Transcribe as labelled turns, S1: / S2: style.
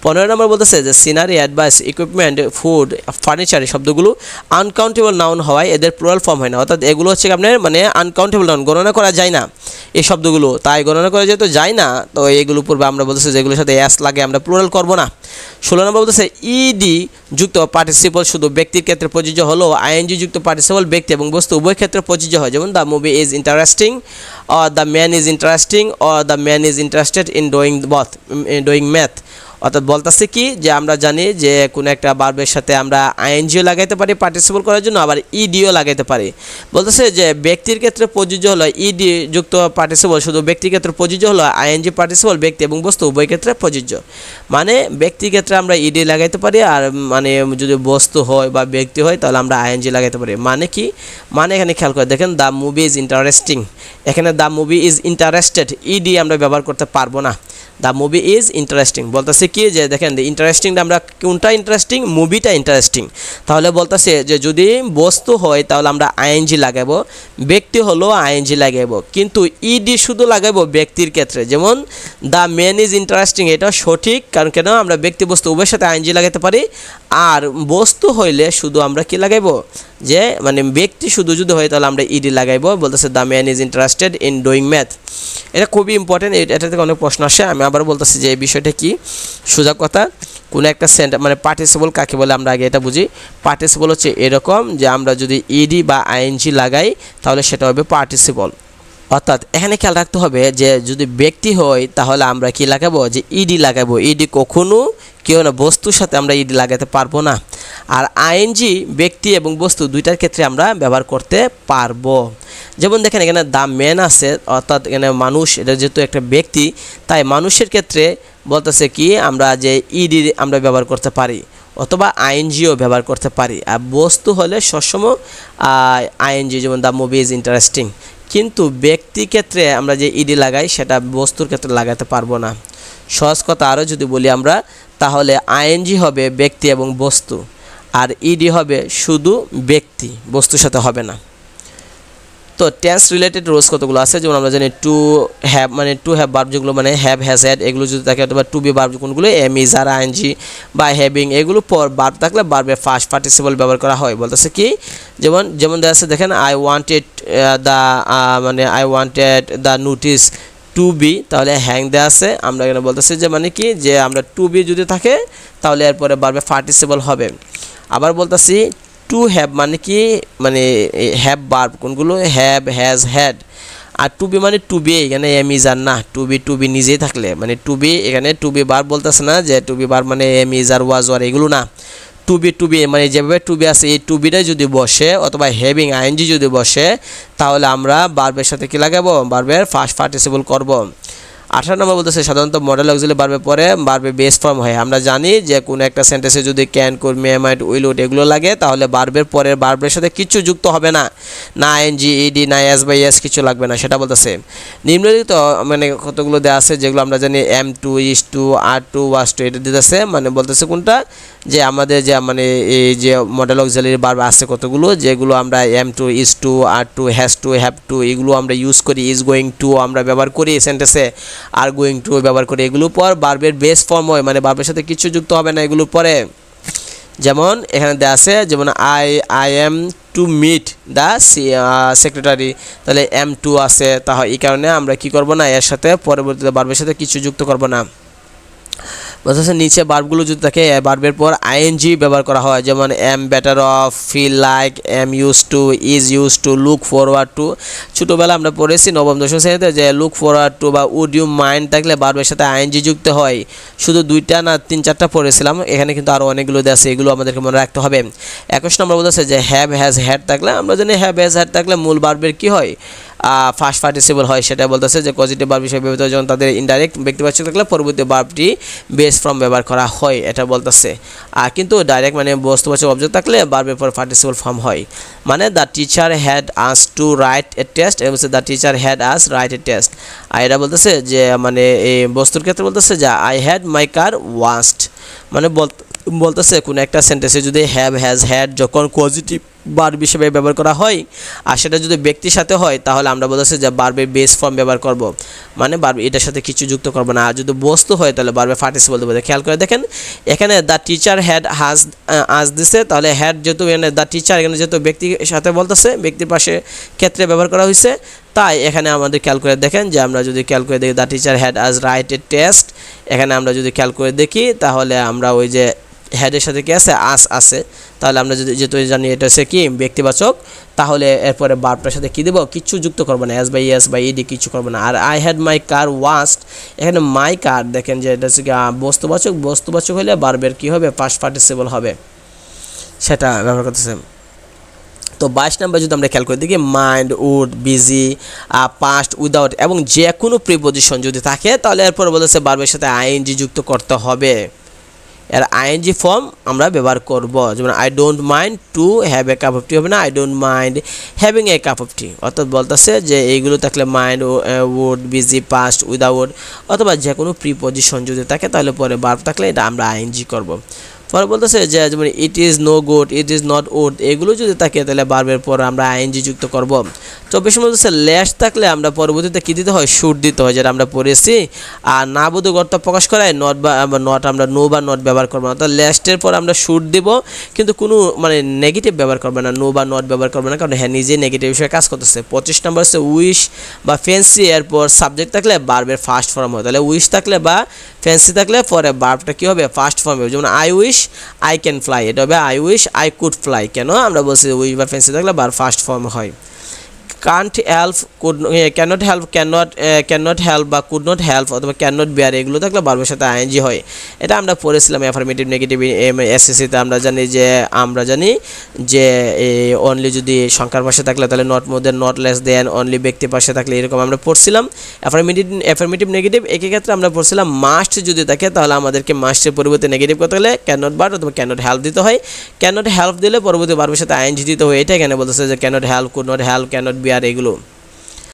S1: 15 নম্বর বলতেছে যে scenery, advice, equipment, food, furniture এই শব্দগুলো আনকাউন্টেবল নাউন হওয়ায় এদের প্লুরাল ফর্ম হয় না, অর্থাৎ এগুলো হচ্ছে আপনার মানে আনকাউন্টেবল নাউন, গণনা করা যায় না এই শব্দগুলো, তাই গণনা করা যেহেতু যায় না তো এগুলো পূর্বে আমরা বলতেছি যেগুলোর সাথে এস লাগে আমরা প্লুরাল করব না। 16 নম্বর বলতেছে ইডি যুক্ত পার্টিসিপল শুধু ব্যক্তির ক্ষেত্রে প্রযোজ্য হলো আইএনজি যুক্ত পার্টিসিপল ব্যক্তি এবং বস্তু উভয় ক্ষেত্রে প্রযোজ্য হয়, যেমন the movie is interesting or the man is interesting or the man is interested in doing math. অর্থাৎ বলতেছে কি যে আমরা জানি যে কোনো একটা ভার্বের সাথে আমরা আইএনজিও লাগাইতে পারি পার্টিসিপল করার জন্য, আবার ইডিও লাগাইতে পারি। বলতেছে যে ব্যক্তির ক্ষেত্রে প্রযোজ্য হলো ইডি যুক্ত পার্টিসিপল শুধু ব্যক্তির ক্ষেত্রে প্রযোজ্য হলো আইএনজি পার্টিসিপল ব্যক্তি এবং বস্তু উভয় ক্ষেত্রে প্রযোজ্য, মানে ব্যক্তির ক্ষেত্রে আমরা ইডি লাগাইতে পারি, আর মানে যদি বস্তু হয় বা ব্যক্তি হয় তাহলে আমরা আইএনজি লাগাইতে পারি। মানে কি, মানে এখানে খেয়াল করে দেখেন দ্য মুভি ইজ ইন্টারেস্টিং, এখানে the movie is interested ED আমরা ব্যবহার করতে পারবো না, দ্য মুভি ইজ ইন্টারেস্টিং। বলতেছে কি যে দেখেন ইন্টারেস্টিংটা আমরা কোনটা ইন্টারেস্টিং, মুভিটা ইন্টারেস্টিং, তাহলে বলতেছে যে যদি বস্তু হয় তাহলে আমরা আইএনজি লাগাবো, ব্যক্তি হলো আইএনজি লাগাবো, কিন্তু ইডি শুধু লাগাবো ব্যক্তির ক্ষেত্রে, যেমন দ্য ম্যান ইজ ইন্টারেস্টিং এটা সঠিক, কারণ কেন আমরা ব্যক্তি বস্তু উভয়ের সাথে আইএনজি লাগাতে পারি, আর বস্তু হইলে শুধু আমরা কি লাগাইবো যে মানে ব্যক্তি শুধু যদি হয় তাহলে আমরা ইডি লাগাইবো। বলতেছে the man is interested in doing math, এটা খুবই ইম্পর্টেন্ট, এটা থেকে অনেক প্রশ্ন আসে। আমি আবার বলতেছি যে এই বিষয়টা কি, সোজা কথা কোনো একটা মানে পার্টিসিপল কাকে বলে আমরা আগে এটা বুঝি। পার্টিসিপল হচ্ছে এরকম যে আমরা যদি ইডি বা আইএনজি লাগাই তাহলে সেটা হবে পার্টিসিপল। অর্থাৎ এখানে খেয়াল রাখতে হবে যে যদি ব্যক্তি হয় তাহলে আমরা কি লাগাবো, যে ইডি লাগাবো, ইডি কখনো কেউ না বস্তুর সাথে আমরা ইডি লাগাতে পারবো না, আর আইএনজি ব্যক্তি এবং বস্তু দুইটার ক্ষেত্রে আমরা ব্যবহার করতে পারবো। যেমন দেখেন এখানে দ্য ম্যান আছে, অর্থাৎ এখানে মানুষ, এটা যেহেতু একটা ব্যক্তি তাই মানুষের ক্ষেত্রে বলতেছে কি আমরা যে ইডি আমরা ব্যবহার করতে পারি অথবা আইএনজিও ব্যবহার করতে পারি, আর বস্তু হলে সবসময় আইএনজি, যেমন দ্য মুভি ইজ ইন্টারেস্টিং, কিন্তু ব্যক্তি ক্ষেত্রে আমরা যে ইডি লাগাই সেটা বস্তুর ক্ষেত্রে লাগাতে পারবো না। সহজ কথা আরও যদি বলি আমরা তাহলে আইএনজি হবে ব্যক্তি এবং বস্তু, আর ইডি হবে শুধু ব্যক্তি, বস্তুর সাথে হবে না। তো টেন্স রিলেটেড রুলস কতগুলো আছে, যেমন আমরা জানি টু হ্যাভ মানে টু হ্যাভ ভার্ব যেগুলো মানে হ্যাভ, হ্যাজ, হ্যাড এগুলো যদি থাকে, অথবা টু বি ভার্ব কোনগুলো এম, ইজ, আর, আইএনজি বা হ্যাভিং এগুলো পর ভার্ব থাকলে ভার্বের ফার্স্ট পার্টিসিপল ব্যবহার করা হয়। বলতেছে কি যেমন দেওয়া আছে দেখেন I wanted the notice to be, তাহলে হ্যাং দেওয়া আছে, আমরা এখানে বলতেছি যে মানে কি যে আমরা টু বি যদি থাকে তাহলে এরপরে ভার্বের পার্টিসিপল হবে। আবার বলতেছি টু হ্যাভ মানে কি মানে হ্যাভ ভার্ব কোনগুলো হ্যাভ, হ্যাজ, হ্যাড, আর টু বি মানে টু বি, এখানে এম, ইজ, আর না, টু বি নিজেই থাকলে মানে টু বি, এখানে টু বি ভার্ব বলতেছে না যে টু বি ভার্ব মানে am, is, are, was, were এগুলো না, টু বি মানে যেভাবে টু বি আছে এই টু বিটাই যদি বসে অথবা হ্যাভিং আইএনজি যদি বসে তাহলে আমরা ভার্বের সাথে কি লাগাবো, ভার্বের ফার্স্ট পার্টিসিপল করব। 18 নম্বর বলতেছে সাধারণত মডেল অক্সিলারি ভার্বের পরে ভার্বের বেস ফর্ম হয়। আমরা জানি যে কোনো একটা সেন্টেন্সে যদি can, could, may, might, will, would এগুলো লাগে তাহলে ভার্বের পরের ভার্বের সাথে কিছু যুক্ত হবে না, না আইএনজি, ইডি, না এস বাই এস কিছু লাগবে না, সেটা বলতেছে। নিম্নলিখিত মানে কতগুলো দেওয়া আছে যেগুলো আমরা জানি M to, is to, are two, was two এটা দিতেছে, মানে বলতেছে কোনটা যে আমাদের যে মানে এই যে মডেল অক্সিলারি ভার্ব আছে কতগুলো যেগুলো আমরা am to, is to, are to, has to, have to এগুলো আমরা ইউজ করি, ইজ গোয়িং টু আমরা ব্যবহার করি সেন্টেন্সে, আর গোয়িং টু ব্যবহার করি, এগুলো পর ভার্বের বেস ফর্ম হয়, মানে ভার্বের সাথে কিছু যুক্ত হবে না এগুলো পরে। যেমন এখানে দেওয়া আছে যেমন I am to meet the secretary, তাহলে এম টু আছে, তাহলে এই কারণে আমরা কি করব না এর সাথে পরবর্তীতে ভার্বের সাথে কিছু যুক্ত করব না। বলতেছে নিচে ভার্বগুলো যদি থাকে ভার্বের পর আইএনজি ব্যবহার করা হয়, যেমন am better off, feel like, am use to, is use to, look forward to. ছোটোবেলা আমরা পড়েছি নবম দশম শ্রেণীতে যে লুক ফরওয়ার্ড টু বা উড ইউ মাইন্ড থাকলে ভার্বের সাথে আইএনজি যুক্ত হয়, শুধু 2টা না 3-4টা পড়েছিলাম, এখানে কিন্তু আরও অনেকগুলো দেওয়া আছে, এগুলো আমাদেরকে মনে রাখতে হবে। 21 নম্বর বলতেছে যে হ্যাভ, হ্যাজ, হ্যাড থাকলে আমরা জানি হ্যাভ, হ্যাজ, হ্যাড থাকলে মূল ভার্বের কি হয় ফার্স্ট পার্টিসিপল হয়, সেটা বলতেছে যে পজিটিভ ভার্ব হিসেবে ব্যবহৃত যখন তাদের ইনডাইরেক্ট ব্যক্তিবাচক থাকলে পরবর্তী ভার্বটি বেস ফর্ম ব্যবহার করা হয়, এটা বলতেছে। আর কিন্তু ডাইরেক্ট মানে বস্তুবাচক অবজেক্ট থাকলে ভার্বের পর পার্টিসিপল ফর্ম হয়। মানে the teacher had us to write a test, এবং the teacher had us write a test. আর এটা বলতেছে যে মানে এই বস্তুর ক্ষেত্রে বলতেছে যে I had my car washed, মানে বলতেছে কোনো একটা সেন্টেন্সে যদি হ্যাভ হ্যাজ হ্যাড যখন পজিটিভ ভার্ব হিসেবে ব্যবহার করা হয় আর সেটা যদি ব্যক্তির সাথে হয় তাহলে আমরা বলতেছি যে ভার্বের বেস ফর্ম ব্যবহার করব, মানে ভার্ব এটার সাথে কিছু যুক্ত করব না। আর যদি বস্তু হয় তাহলে ভার্বের পার্টিসিপল দেবো। খেয়াল করে দেখেন এখানে দ্য টিচার হ্যাড হাজ আজ দিছে, তাহলে হ্যাড যেহেতু এখানে দ্য টিচার এখানে যেহেতু ব্যক্তির সাথে বলতেছে ব্যক্তির পাশে ক্ষেত্রে ব্যবহার করা হয়েছে, তাই এখানে আমাদের খেয়াল করে দেখেন যে আমরা যদি খেয়াল করে দেখি দ্য টিচার হ্যাড আজ রাইট এ টেস্ট, এখানে আমরা যদি খেয়াল করে দেখি তাহলে আমরা ওই যে হেডের সাথে কি আছে আস আছে, তাহলে আমরা যদি যেহেতু জানি এটা হচ্ছে কি ব্যক্তিবাচক, তাহলে এরপরে ভার্বটার সাথে কি দেব কিছু যুক্ত করব না, S by S by ED কিছু করব না। আর I had my car washed, এখানে মাই কার দেখেন যে এটা হচ্ছে কি বস্তুবাচক, বস্তুবাচক হলে ভার্বের কি হবে পাস্ট পার্টিসিপল হবে, সেটা ব্যবহার করতেছে। তো 22 নাম্বার যদি আমরা খেয়াল করে দেখি mind would busy past without এবং যে কোনো প্রিপোজিশন যদি থাকে তাহলে এরপর বলেছে ভার্বের সাথে আইএনজি যুক্ত করতে হবে, এর আইএনজি ফর্ম আমরা ব্যবহার করব। যেমন I don't mind to have a cup of tea হবে না, I don't mind having a cup of tea, অর্থাৎ বলতেছে যে এইগুলো থাকলে mind would busy past without অথবা যে কোনো প্রিপোজিশন যদি থাকে তাহলে পরে ভার্ব থাকলে এটা আমরা আইএনজি করব। পরে বলতেছে যে যেমন it is no good it is not would এগুলো যদি থাকে তাহলে ভার্বের পর আমরা আইএনজি যুক্ত করব। 24 বলতেছে লেস থাকলে আমরা পরবর্তীতে কী দিতে হয় শুড দিতে হয়, যেটা আমরা পড়েছি। আর না বোধক অর্থ প্রকাশ করায় নট বা নট আমরা নো বা নট ব্যবহার করবো না, অর্থাৎ লেস্টের পর আমরা শুড দিব কিন্তু কোনো মানে নেগেটিভ ব্যবহার করবে না, নো বা নট ব্যবহার করবে না, কারণ হ্যাঁ নিজে নেগেটিভ বিষয়ে কাজ করতেছে। 25 নম্বর হচ্ছে উইশ বা ফ্যান্সি, এরপর সাবজেক্ট থাকলে ভার্বের ফার্স্ট ফর্ম হয়, তাহলে উইশ থাকলে বা ফ্যান্সি থাকলে পরে ভার্বটা কী হবে ফার্স্ট ফর্ম হবে। যেমন I wish I can fly, এটা হবে I wish I could fly, কেন আমরা বলছি উইশ বা ফ্যান্সি থাকলে ভার্ব ফার্স্ট ফর্ম হয়। Can't help could cannot help cannot help বা কুড নট হেল্প অথবা ক্যানট বেয়ার এগুলো থাকলে ভার্বের সাথে আইএনজি হয়, এটা আমরা পড়েছিলাম অ্যাফার্মেটিভ নেগেটিভ এসএসসিতে। আমরা জানি যে অনলি যদি সংখ্যার পাশে থাকলে তাহলে not more than not less than, only ব্যক্তির পাশে থাকলে এরকম আমরা পড়ছিলাম। অ্যাফার্মেটিভ নেগেটিভ একই ক্ষেত্রে আমরা পড়ছিলাম মাস্ট যদি থাকে তাহলে আমাদেরকে মাস্টের পরিবর্তে নেগেটিভ করতে গেলে ক্যানট বাট অথবা ক্যানট হেল্প দিতে হয়, ক্যানট হেল্প দিলে পরবর্তী ভার্বের সাথে আইএনজি দিতে হয়, এটা এখানে বলতেছে যে cannot help could not help cannot bear এগুলো।